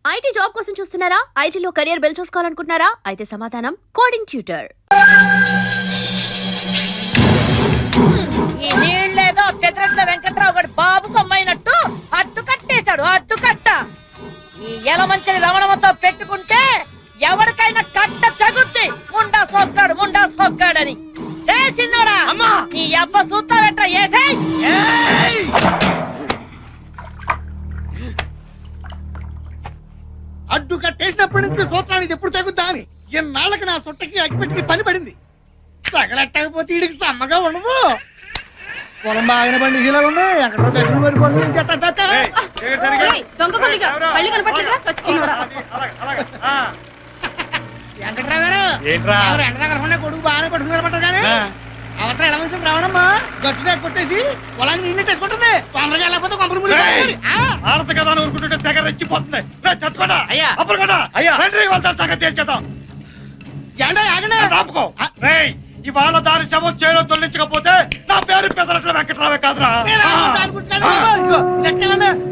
IT job కోసం చూస్తున్నారా? ఐటీలో కెరియర్ బిల్డ్ చూసుకోవాలనుకుంటున్నారా? అయితే సమాధానం కోడింగ్ ట్యూటర్. ఈ నీళ్ళేదో పెదరెడ్ల వెంకట్రావు గారి బాబు సొమ్మైనట్టు అడ్డు కట్టేశాడు. అడ్డు కట్ట ఈ ఎలమంచిని రమణమతో పెట్టుకుంటే ఎవరికైనా కట్ట తగుద్ది. ముండా సోక్కాడని సిన్నోడా నీ అబ్బ సూత్తావెట్రా ఏసేయ్. అడ్డు కట్టేసినప్పటి నుంచి సూత్రానికి ఎప్పుడు తగ్గుద్దా అని ఎన్నాళ్ళకి నా సొట్టకి అగ్గిపెట్టికి పని పడింది. తగలెట్టకపోతే వీడికి సమ్మగా ఉండదు. పొలం బాగిన బండి ఇలా ఉన్నాయి. ఎక్కడో దగ్గర పడిపోతుంది. వెంకట్రావు గారు ఎండ దగ్గర ఉన్న కొడుకు బాగానే పట్టుకున్నారన్నమాట. కానీ అవతల ఎలా మంచి రావడమ్మా గట్టుగా కొట్టేసి పొలాన్ని నీళ్ళు వేసుకుంటుంది. తొందరగా వెళ్ళకపోతే కొంపలు మునిగిపోతాయి. ఆడత కదా ఊరుకుంటుంటే తెగ రెచ్చిపోతుంది. ఆపుకో. ఇవాళ దాని శవం చేయడం తొలగించకపోతే నా పేరు పెదరట్ల వెంకట్రావే కాదురా.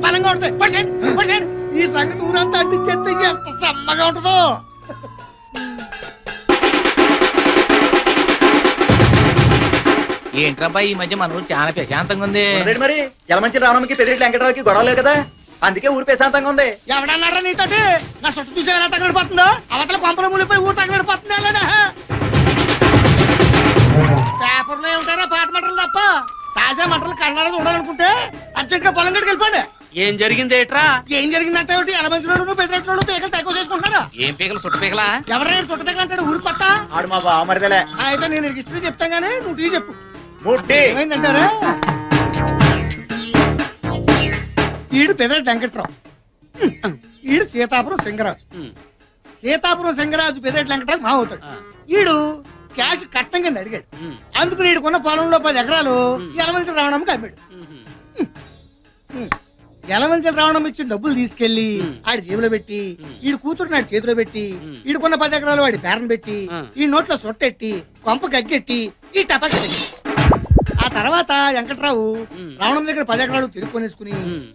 బలంగా ఉంటుంది. ఈ సంగతి ఊరంతా అంటించేస్తే ఎంత సమ్మగా ఉంటుందో. ఏంట్రబ్బా ఈ మధ్య మన ఊరు చాలా ప్రశాంతంగా ఉంది. మరి యలమంచి రావడానికి పెదిరెడ్డి వెంకటరావుకి గొడవలేదు కదా, అందుకే ఊరు ప్రశాంతంగా ఉంది. ఎవడన్నారా నీతోటి? నా చుట్టూ చూసి ఎలా తగలడిపోతుందో. అవతల కొంపలు మునిపోయి ఊరు తగలడిపోతుంది. పేపర్లో ఏముంటారా పాత మంటలు తప్ప తాజా మంటలు కళ్ళారా చూడాలనుకుంటే అర్జెంట్ గా పొలం గడికి వెళ్ళిపోండి. ఏం జరిగింది ఏట్రా? ఏం జరిగిందంటే ఎలమంచులోను పెద్దరెట్లు పీకలు తక్కువ చేసుకుంటున్నారా? ఏం పీకలు? చుట్ట పీకలా? ఎవరైనా చుట్ట పీకలు అంటాడు ఊరు కొత్త. ఆడు మా బావమరిదలే. అయితే నేను హిస్టరీ చెప్తాను గానీ నువ్వు టీ చెప్పు. ఏమైందంటారా? ఈడు పెదరెడ్డి వెంకట్రావు, ఈడు సీతాపురం సింగరాజు. సీతాపురం సింగరాజు పెదరెడ్డి వెంకట్రావు మా అవుతాడు. ఈడు క్యాష్ కట్టం కింద అడిగాడు. అందుకు ఈడుకున్న పొలంలో 10 ఎకరాలు యలమంచి రావణమ్మకి అమ్మాడు. యలమంచి రావణం ఇచ్చిన డబ్బులు తీసుకెళ్లి ఆడి జేబులో పెట్టి ఈడు కూతురు నాడు చేతిలో పెట్టి ఈడుకున్న 10 ఎకరాలు వాడి పేరను పెట్టి ఈ నోట్లో సొట్టెట్టి కొంప గగ్గెట్టి ఈ టపాకి. ఆ తర్వాత వెంకట్రావు రావణం దగ్గర 10 ఎకరాలు తిరుక్కొనేసుకుని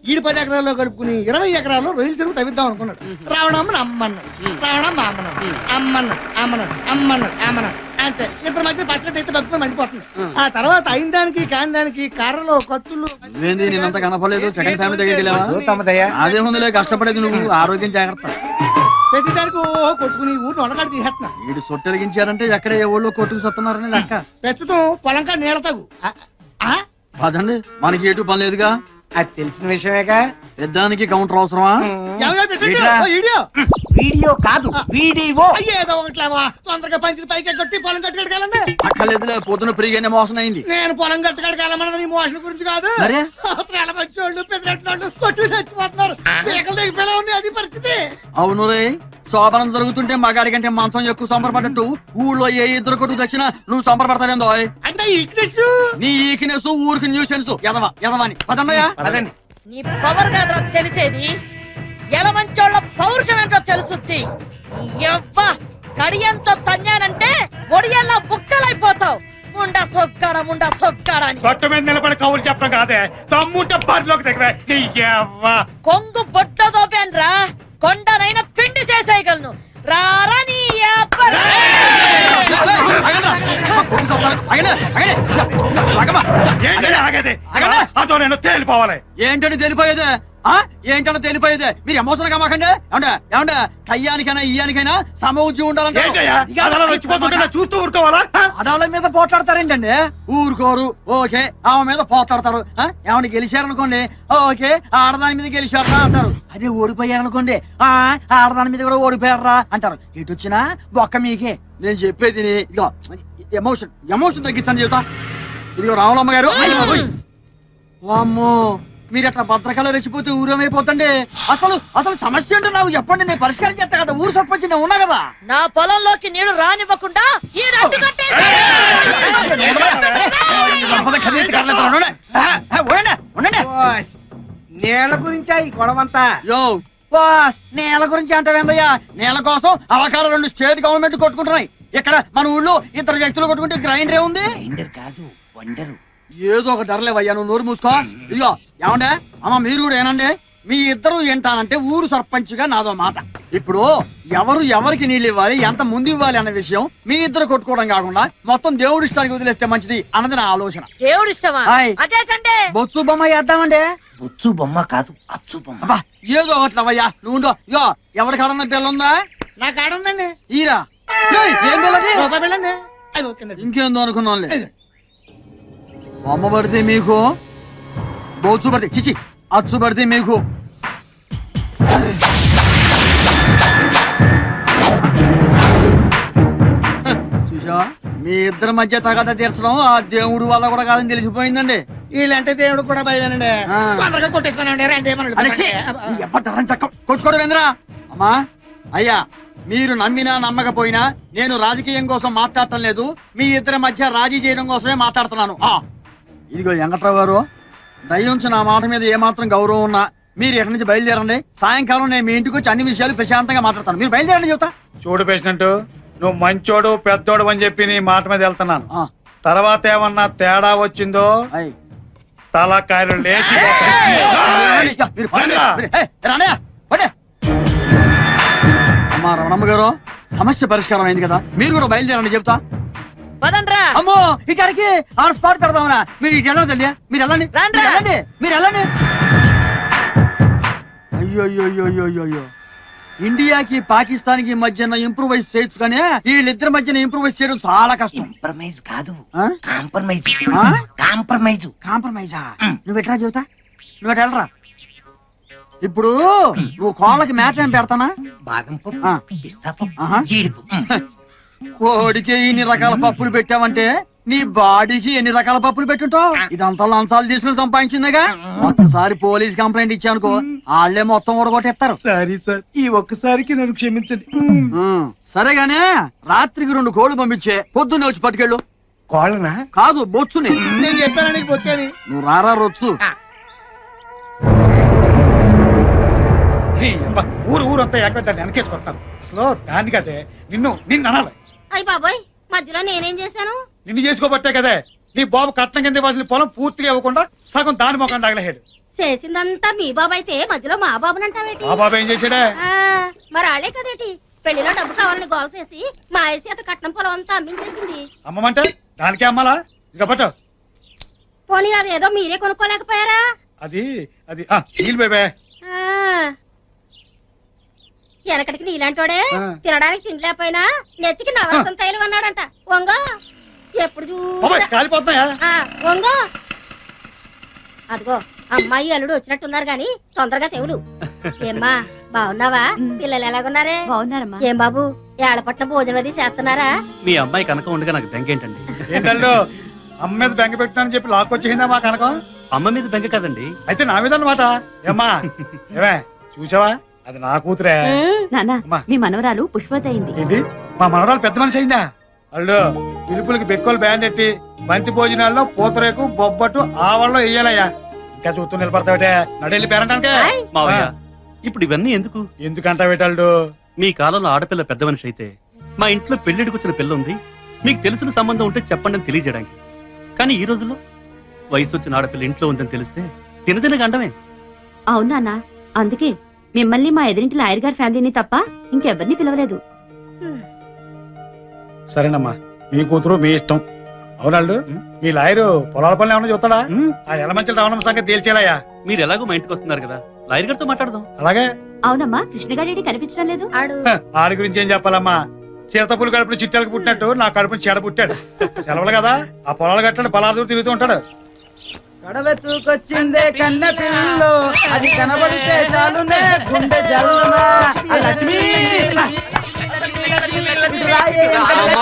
ఈడు 10 ఎకరాల్లో కలుపుకుని 20 ఎకరాల్లో రొయ్యలు తిరుగు తవ్విద్దాం అనుకున్నాడు. రావణమ్మని అమ్మన్నాడు. రావణమ్మ అమ్మన్నాడు. అంతే. ఇద్దరు మధ్య పచ్చడి అయితే భక్తులు మండిపోతుంది. ఆ తర్వాత అయిన దానికి కాని దానికి కర్రలు కత్తులు. నేనంత కనపడలేదు. సెకండ్ ఫ్యామిలీ దగ్గరికి అదే ముందులే కష్టపడేది నువ్వు. ఆరోగ్యం జాగ్రత్త. ప్రతి దానికి కొట్టుకుని ఊరిని ఉండగాడు తీసేస్తున్నా. వీడు సొట్టెలిగించారంటే ఎక్కడ ఏ ఊళ్ళో కొట్టుకు సత్తున్నారని లెక్క. ప్రస్తుతం పొలం కాడ నీళ్ళ తగు. అదండి మనకి ఎటు పని లేదుగా. అది తెలిసిన విషయమేగా. పెద్దానికి కౌంటర్ అవసరమా? వీడియో కాదు వీడియో. ఏదో ఒకట్లేవా తొందరగా పంచి పైకి కొట్టి పొలం కట్టుకెళ్ళండి. అక్కర్లేదులే, పొద్దున ఫ్రీగానే మోసం అయింది. నేను పొలం కట్టుకెళ్ళమన్నది నీ మోషన్ గురించి కాదు. మంచోళ్ళు పెద్దరెట్లు కొట్టి చచ్చిపోతున్నారు. పీకలు దిగిపోయేలా ఉంది అది పరిస్థితి. అవును రే, శోభనం జరుగుతుంటే మగాడి కంటే మంచం ఎక్కువ సంబరపడ్డట్టు ఊళ్ళో ఏ ఇద్దరు కొట్టు దక్షిణ నువ్వు సంబరపడతావేందో. అంటే ఈక్నెస్ నీ ఈక్నెస్ ఊరికి న్యూసెన్స్. ఎదవాని పదన్నయ్యా. నీ పవర్ కాదురా తెలిసేది, ఎలమంచోళ్ళ పౌరుషం ఏంటో తెలుసుద్ది. కడియంతో తన్నానంటే ఒడియల్లా బుక్కలైపోతావు. ముండా సొక్కాడా అని గట్టు మీద నిలబడి కవులు చెప్పడం కాదే, తమ్ముంటే బరిలోకి దగ్గర కొంగు బొట్టదో పెన్రా కొండనైనా పిండి చేసేయగలను. రారా నీ అదో నేను తేలిపోవాలి. ఏంటంటే తెలిపోయేదే? ఏంటంటే తెలిపోయేదే? మీరు ఎమోషన్ గా మాకండి. ఏమంటే కయ్యానికైనా ఇయ్యానికైనా సమౌజ్యం ఉండాలంటే చూస్తూ ఊరుకోవాలా? ఆడాళ్ళ మీద పోట్లాడతారేంటండి? ఊరుకోరు. ఓకే, ఆమె మీద పోట్లాడతారు. ఏమన్నా గెలిచారనుకోండి, ఓకే ఆడదాని మీద గెలిచారా అంటారు. అదే ఓడిపోయారనుకోండి, ఆడదాని మీద కూడా ఓడిపోయారా అంటారు. ఎటు వచ్చినా ఒక్క మీకే. నేను చెప్పేది ఇదిగో, ఎమోషన్ తగ్గించండి చెబుతా. ఇదిగో రావులమ్మ గారు, వామ్మో మీరు అట్లా భద్రకాలు రెచ్చిపోతే ఊరేమైపోతండి. అసలు సమస్య ఏంటో నాకు చెప్పండి, నేను పరిష్కారం చేస్తా కదా. ఊరు సర్పంచ్ నేను ఉన్నా కదా. నా పొలంలోకి నీళ్లు రానివ్వకుండా ఈ రట్టు నేల గురించా ఈ గొడవంతా? నేల గురించి అంటావేందయ్యా? నేల కోసం అవకాశం 2 స్టేట్ గవర్నమెంట్ కొట్టుకుంటున్నాయి. ఇక్కడ మన ఊళ్ళో 2 వ్యక్తులు కొట్టుకుంటే గ్రైండర్ ఉంది. కాదు వండరు. ఏదో ఒక ధరలేవయ్యా, నువ్వు నోరు మూసుకో. ఇదిగో ఏమండే అమ్మ, మీరు కూడా ఏనండి మీ ఇద్దరు ఏంటానంటే ఊరు సర్పంచ్ గా నాదో మాట. ఇప్పుడు ఎవరు ఎవరికి నీళ్ళు ఇవ్వాలి, ఎంత ముందు ఇవ్వాలి అన్న విషయం మీ ఇద్దరు కొట్టుకోవడం కాకుండా మొత్తం దేవుడి ఇష్టానికి వదిలేస్తే మంచిది అన్నది నా ఆలోచన. దేవుడు ఇష్టమా? హాయ్. అదే సండే బొత్సు బొమ్మ వేద్దామండి. బొచ్చు బొమ్మ కాదు, అచ్చు బొమ్మ. అబ్బా ఏదో ఒకట్లవయ్యా నువ్వు ఉండు. ఇగో ఎవరికాడన్న బిల్ల ఉందా? నా కాడ ఉందండి. ఈరా ఏయ్, ఏం బిల్లది? రూపాయి బిళ్ళండి. అది ఓకేనండి. ఇంకేందో అనుకున్నాంలే. బొమ్మ పడితే మీకు, బొచ్చు పడితే చిచి అచ్చు పడితే మీకు. చూసావా, మీ ఇద్దరి మధ్య తగద తీర్చడం ఆ దేవుడు వల్ల కూడా కాదని తెలిసిపోయిందండి. వీళ్ళంటే దేవుడు కూడా భయమేనండి. ఆ. తొందరగా కొట్టేసుకోనండి. రండి ఏమన్నా అలెక్సీ, నీ ఎప్పటి చక్క కొట్టుకోవడం ఏంద్రా? అమ్మా అయ్యా, మీరు నమ్మినా నమ్మకపోయినా నేను రాజకీయం కోసం మాట్లాడటం లేదు. మీ ఇద్దరి మధ్య రాజీ చేయడం కోసమే మాట్లాడుతున్నాను. ఇదిగో వెంకట్రావు గారు, దయించి నా మాట మీద ఏమాత్రం గౌరవం ఉన్నా మీరు ఎక్కడి నుంచి బయలుదేరండి. సాయంకాలం నేను మీ ఇంటికి వచ్చి అన్ని విషయాలు ప్రశాంతంగా మాట్లాడతాను. మీరు బయలుదేరండి చెబుతా. చూడు పేసినట్టు, నువ్వు మంచోడు పెద్దోడు అని చెప్పి నీ మాట మీద వెళ్తున్నాను. ఆ, తర్వాత ఏమన్నా తేడా వచ్చిందో అయ్. తలకాయలు లేచి ఇక మీరు పడండి. ఏయ్, రానయ్య, పడే. అమ్మా రమణమ్మ గారు, సమస్య పరిష్కారం అయింది కదా, మీరు కూడా బయలుదేరండి చెప్తా. పదండ్రా. అమ్మో ఇక్కడికి ఆన్ స్పాట్ పెడదామనా? మీరు ఇటు వెళ్ళండి తెలియదా? మీరు వెళ్ళండి, రాండ్రా. మీరు వెళ్ళండి, మీరు వెళ్ళండి. అయ్యో అయ్యో అయ్యో అయ్యో అయ్యో అయ్యో, ఇండియాకి పాకిస్తాన్ కి మధ్యన ఇంప్రూవైజ్ చేయొచ్చు కానీ వీళ్ళిద్దరి మధ్యన ఇంప్రూవైజ్ చేయడం చాలా కష్టం. కాంప్రమైజ్ కాదు, ఆ? కాంప్రమైజ్. ఆ? కాంప్రమైజ్. కాంప్రమైజా? నువ్వు ఎట్లా చెబుతా? నువ్వు ఎట్లా వెళ్ళరా? ఇప్పుడు నువ్వు కోళ్ళకి మేత ఏం పెడతానా? బాదం ఆ. పప్పు, పిస్తా ఆహా. పప్పు, జీడిపప్పు. కోడికి ఇన్ని రకాల పప్పులు పెట్టావంటే నీ బాడీకి ఎన్ని రకాల పప్పులు పెట్టుంటావు? ఇదంతా లంచాలు తీసుకుని సంపాదించిందిగా. ఒక్కసారి పోలీస్ కంప్లైంట్ ఇచ్చానుకో, వాళ్ళే మొత్తం ఊడగొట్టేస్తారు. సారీ సార్, ఈ ఒక్కసారికి నన్ను క్షమించండి. సరేగానే రాత్రికి 2 కోళ్ళు పంపించే, పొద్దున్నే వచ్చి పట్టుకెళ్ళు. కోళ్ళనా? కాదు, బొచ్చుని. నేను చెప్పాను నీకు వచ్చాని. నువ్వు రారా రొచ్చు. ఊరు ఊరంతా ఏకమే దాన్ని వెనకేసుకొస్తాను. అసలు దాన్ని కదే నిన్ను అనాలి. అయ్య బాబోయ్, మధ్యలో నేనేం చేశాను? నిన్ను చేసుకోబట్టే కదే నీ బాబు కట్నం కింద ఇవ్వాల్సిన పొలం పూర్తిగా ఇవ్వకుండా సగం దాని మొఖం తగలహేడు. చేసిందంతా మీ బాబు అయితే మధ్యలో మా బాబునంటావేటి? ఆ బాబు ఏం చేశాడే? మరి ఆళ్లే కదేటి పెళ్లిలో డబ్బు కావాలని గోల చేసి మా ఐసి అత కట్నం పొలం అంతా అమ్మించేసింది. అమ్మమంటే దానికే అమ్మాలా? ఇక పట్టు. పోనీ అదేదో మీరే కొనుక్కోలేకపోయారా? అది అది నీళ్ళు బేబే. వెనకటికి నీలాంటోడే ఆ. తినడానికి తిండి లేకపోయినా నెత్తికి నవరసం తైలం అన్నాడంట. వంగో ఎప్పుడు చూసినా కాలిపోతున్నాయా? వంగో. అదిగో అమ్మాయి అల్లుడు వచ్చినట్టున్నారు గాని తొందరగా తెవులు. ఏమ్మా బాగున్నావా? పిల్లలు ఎలాగున్నారే? బాగున్నారమ్మా. ఏం బాబు ఏడపట్ల భోజనం అది చేస్తున్నారా? మీ అమ్మాయి కనకం ఉండగా నాకు బెంగ ఏంటండి? ఏంటల్లు అమ్మ మీద బెంగ పెట్టానని చెప్పి లాక్కొచ్చేసిందా మా కనకం? అమ్మ మీద బెంగ కదండి. అయితే నా మీద అన్నమాట. ఏమ్మా ఏమే చూసావా, అది నా కూతురే. నాన్న, అమ్మా. మీ మనవరాలు పుష్పవతి అయింది. ఏంటి మా మనవరాలు పెద్ద మనిషి అయిందా? అల్లు పిలుపులకి బెక్కలు బ్యాండ్ ఎట్టి బంతి భోజనాల్లో పూతరేకు బొబ్బట్టు ఆవల్లో వేయాలయ్యా. ఇంకా చూస్తూ నిలబడతావిటే, నడెళ్ళి పేరంటానికే. మావయ్య, ఇప్పుడు ఇవన్నీ ఎందుకు? ఎందుకంటావేటల్డు? మీ కాలంలో ఆడపిల్ల పెద్ద మనిషి అయితే మా ఇంట్లో పెళ్లిడికి వచ్చిన పిల్ల ఉంది, మీకు తెలిసిన సంబంధం ఉంటే చెప్పండి అని తెలియజేయడానికి. కానీ ఈ రోజుల్లో వయసు వచ్చిన ఆడపిల్ల ఇంట్లో ఉందని తెలిస్తే తినదిన గండమే. అవును నాన్న, అందుకే మిమ్మల్ని మా ఎదురింటి లాయర్ గారి ఫ్యామిలీని తప్ప ఇంకెవరిని పిలవలేదు. సరేనమ్మా, మీ కూతురు మీ ఇష్టం. అవునాళ్ళు మీ లాయరు పొలాల పనులు ఏమన్నా చూస్తాడా? ఆ ఎలమంచి రావడం సంగతి తేల్చేలాయా? మీరు ఎలాగో మా ఇంటికి వస్తున్నారు కదా, లాయర్ గారితో మాట్లాడదాం. అలాగే. అవునమ్మా, కృష్ణగాడి కనిపించడం లేదు. ఆడు ఆడి గురించి ఏం చెప్పాలమ్మా? చిరతపులు కడుపులు చిట్టాలకు పుట్టినట్టు నా కడుపుని చెడ పుట్టాడు. సెలవులు కదా, ఆ పొలాలు కట్టాడు పలాదూరు తిరుగుతూ ఉంటాడు. కడవెత్తుకొచ్చిందే కన్న పిల్లు, అది కనబడితే చాలునే గుండె జల్లునా. లక్ష్మి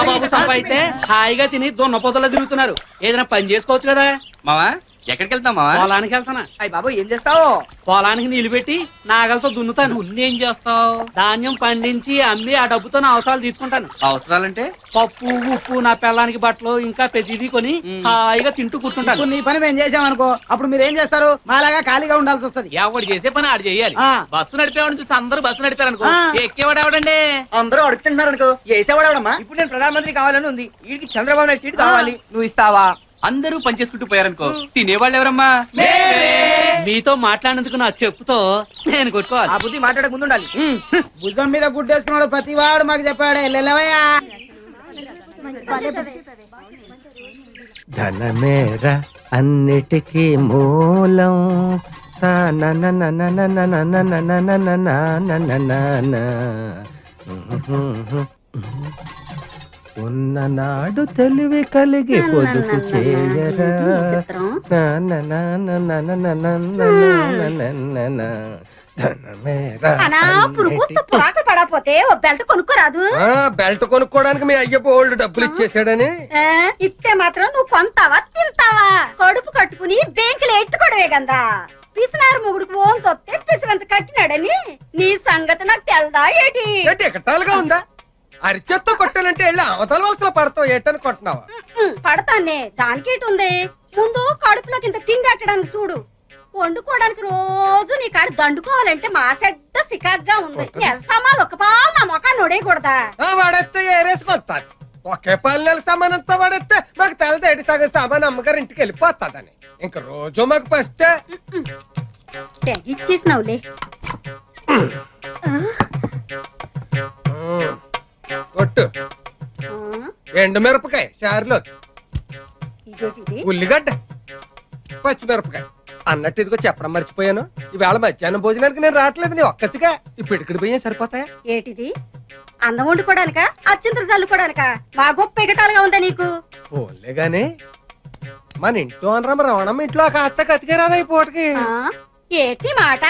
బాబు సంపాయితే హాయిగా తిని దొన్న పొదలో తిరుగుతున్నారు. ఏదైనా పని చేసుకోవచ్చు కదా. మావా ఎక్కడికి వెళ్తాం మావా? పొలానికి వెళ్తానా? అయ్య బాబు ఏం చేస్తావు? పొలానికి నీళ్లు పెట్టి నాగలతో దున్నుతాను. ఏం చేస్తావు? ధాన్యం పండించి అమ్మి ఆ డబ్బుతో నా అవసరాలు తీసుకుంటాను. అవసరాలంటే పప్పు ఉప్పు నా పిల్లానికి బట్టలు ఇంకా ప్రతిదీ కొని హాయిగా తింటూ కూర్చుంటాను. నీ పని మేము చేసామనుకో, అప్పుడు మీరు ఏం చేస్తారు? మాలాగా ఖాళీగా ఉండాల్సి వస్తది. ఎవడు చేసే పని ఆడు చేయాలి. ఆ. బస్సు నడిపేవాడిని చూసి అందరూ బస్సు నడిపారు అనుకో, ఆ. ఎక్కేవాడు ఎవడండి? అందరూ అడుగుతున్నారు అనుకో, వేసేవాడమ్మా. ఇప్పుడు నేను ప్రధానమంత్రి కావాలని ఉంది, వీడికి చంద్రబాబు నాయుడు సీట్ కావాలి. నువ్వు ఇస్తావా? అందరూ పనిచేసుకుంటూ పోయారనుకో తినేవాళ్ళు ఎవరమ్మా మీతో మాట్లాడినందుకు నా చెప్పుతో నేను కొట్టుకోవాలి. ఆ బుద్ధి మాట్లాడక ముందు ఉండాలి. భుజం మీద గుడ్డేసుకున్నాడు ప్రతి వాడు మాకు చెప్పాడే వెళ్ళవయ్యా. ధనమేర అన్నిటికీ మూలం ఉన్ననాడు తెలివి కలిగి పొదుపు చేయరా పురాకు పడపోతే ఓ బెల్ట్ కొనుక్కోరాదు. బెల్ట్ కొనుక్కోడానికి మీ అయ్య బోల్డ్ డబ్బులు ఇచ్చేసాడని ఇస్తే మాత్రం నువ్వు కొంటావా తింటావా? కడుపు కట్టుకుని బ్యాంకులో ఎట్టుకోవడమే కదా. పిసినారు మొగుడుకు ఓన్ తొత్తే పిసినంత కట్టినాడని నీ సంగతి నాకు తెల్దా ఏటి? ఎకటాలుగా ఉందా? అరిచేత్తో కొట్టాలంటే వెళ్ళి అవతల వలసలో పడతావు ఏటని కొట్టినావా? పడతానే దానికేటి ఉంది. ముందు కడుపులోకి ఇంత తిండి అట్టడానికి చూడు. వండుకోవడానికి రోజు నీ కాడ దండుకోవాలంటే మా సెడ్డ సికాగ్గా ఉంది. సామాన్లు ఒక పాలు నా మొఖాన్ని నొడేయకూడదా? వాడేస్తే ఏరేసుకొస్తాది. ఒకే పాలు నెల సామానంతా వాడేస్తే మాకు తెలదేటి సగం సామాన్ అమ్మగారు ఇంటికి వెళ్ళిపోతాదని. ఇంక రోజు మాకు ఫస్ట్ ఇచ్చేసినావులే. కొట్టు ఎండు మిరపకాయ చారులో ఉల్లిగడ్డ పచ్చిమిరపకాయ అన్నట్టు ఇదిగో చెప్పడం మర్చిపోయాను. ఈవేళ మధ్యాహ్నం భోజనానికి నేను రావట్లేదు. నీ ఒక్కతిగా ఇప్పుడు ఇక్కడ పోయే సరిపోతాయా? ఏటిది అన్నం వండుకోవడానికా అచ్చింతలు చల్లుకోవడానికా? మా గొప్ప ఎగటాలుగా ఉందా నీకు? ఓన్లే గాని మన ఇంట్లో అనరమ్మ రవణమ్మ ఇంట్లో ఒక అత్త కతికేరాదా ఈ పూటకి? ఏటి మాట?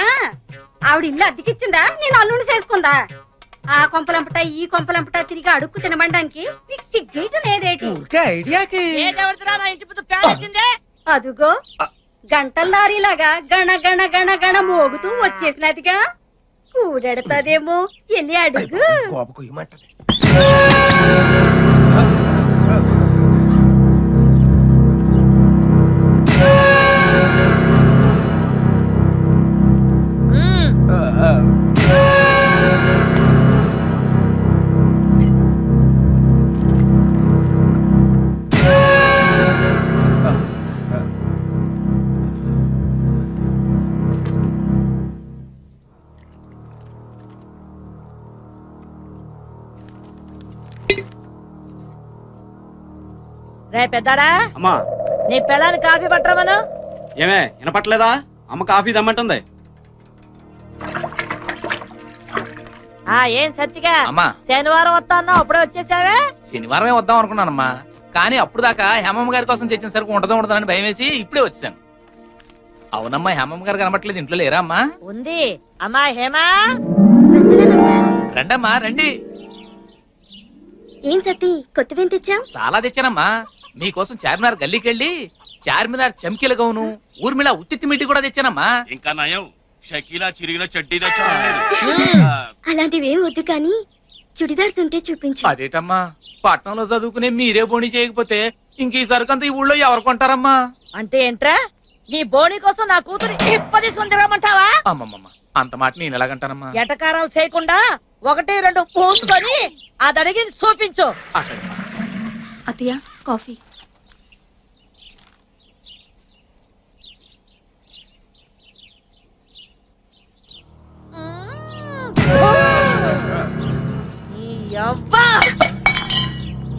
ఆవిడ ఇల్లు అద్దెకిచ్చిందా నేను అల్లుని చేసుకుందా? ఆ కొంపలంపట ఈ కొంపలంపట తిరిగి అడుక్కు తినమండానికి నీకు సిగ్గేట లేదేటి? ఊరికే ఐడియాకి నా ఇంటి ముందు పేడొచ్చిందే. అదుగో గంటల లారీలాగా గణ గణ గణ గణ మోగుతూ వచ్చేసినదిగా. కూడెడతాదేమో వెళ్ళి అడుగు. కోప కుయ్యమంటది. రే పెద్దాడా, అమ్మా నీ పిల్లని కాఫీ పట్టమను. ఏమే వినపట్లేదా? అమ్మ కాఫీ దమ్మంటుంది. ఏం సత్తిగా అమ్మా శనివారం వస్తా అన్నావు, అప్పుడే వచ్చేసావే? శనివారమే వద్దాం అనుకున్నానమ్మా, కానీ అప్పుడు దాకా హేమమ్మ గారి కోసం తెచ్చిన సరుకు ఉండదని భయం వేసి ఇప్పుడే వచ్చాను. అవునమ్మా, హేమమ్మ గారు కనబట్లేదు, ఇంట్లో లేరా అమ్మా? ఉంది. అమ్మా హేమా, రండమ్మా రండి. ఏం సత్తి కొత్తవేం తెచ్చావు? చాలా తెచ్చానమ్మా. మీకోసం చార్మినార్ గల్లీకి వెళ్ళి చార్మినార్ చమ్కీల గౌను, ఊర్మిళ ఉత్తిత్తి మిడ్డి కూడా తెచ్చానమ్మా. ఇంకా నయం షకీలా చిరిగిన చడ్డీ తెచ్చా. అలాంటివేం వద్దు కానీ చుడిదార్స్ ఉంటే చూపించు. అదేటమ్మా, పట్నంలో చదువుకునే మీరే బోణి చేయకపోతే ఇంక ఈ సరుకంతా ఈ ఊళ్ళో ఎవరు కొంటారమ్మా? అంటే ఏంట్రా, నీ బోణి కోసం నా కూతురు ఇప్పటి సుందరమంటావా? అమ్మమ్మమ్మ, అంత మాట నేను ఎలాగంటానమ్మా? ఎటకారాలు చేయకుండా 1 2 పూసుకొని అది అడిగింది చూపించు. అత్తయ్య కాఫీ.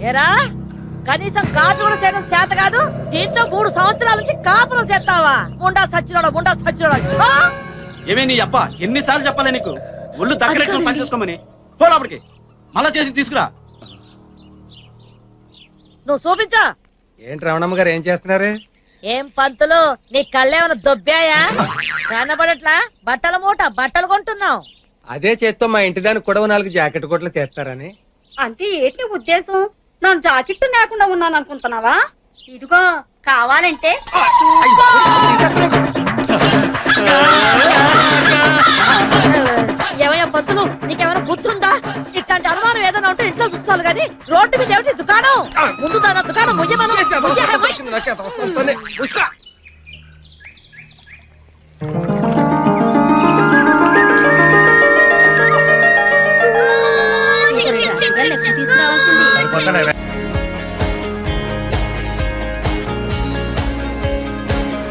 ఏరా, కనీసం కాఫీ కూడా చేయడం చేత కాదు, దీంట్లో 3 సంవత్సరాల నుంచి కాపురం చేస్తావా? ముండా సచ్చినోడా. ఏమే నీ అప్ప ఎన్నిసార్లు చెప్పాలి నీకు? ఒళ్ళు దగ్గర పని చేసుకోమని పోలాపడికి మళ్ళా చేసి తీసుకురా. నువ్వు చూపించా. ఏంటి రమణమ్మ గారు ఏం చేస్తున్నారు? ఏం పంతులు, నీ కళ్ళేమన్నా దొబ్బాయా? కనబడట్లా? బట్టల మూట బట్టలు కొంటున్నావు. అదే చేత్తో మా ఇంటి దానికి కూడా 4 జాకెట్ కొట్లు చేస్తారని. అంతే ఏంటి ఉద్దేశం? నన్ను జాకెట్టు లేకుండా ఉన్నాను అనుకుంటున్నావా? ఇదిగో కావాలంటే ఏమయ్యా పంతులు, నీకేమైనా బుద్ధుందా? ఇట్లాంటి అనుమానం ఏదైనా ఉంటే ఇంట్లో చూసుకోవాలి కానీ రోడ్డు మీద ఏమిటి దుకాణం? ముందు దాని దుకాణం ముయ్యమను.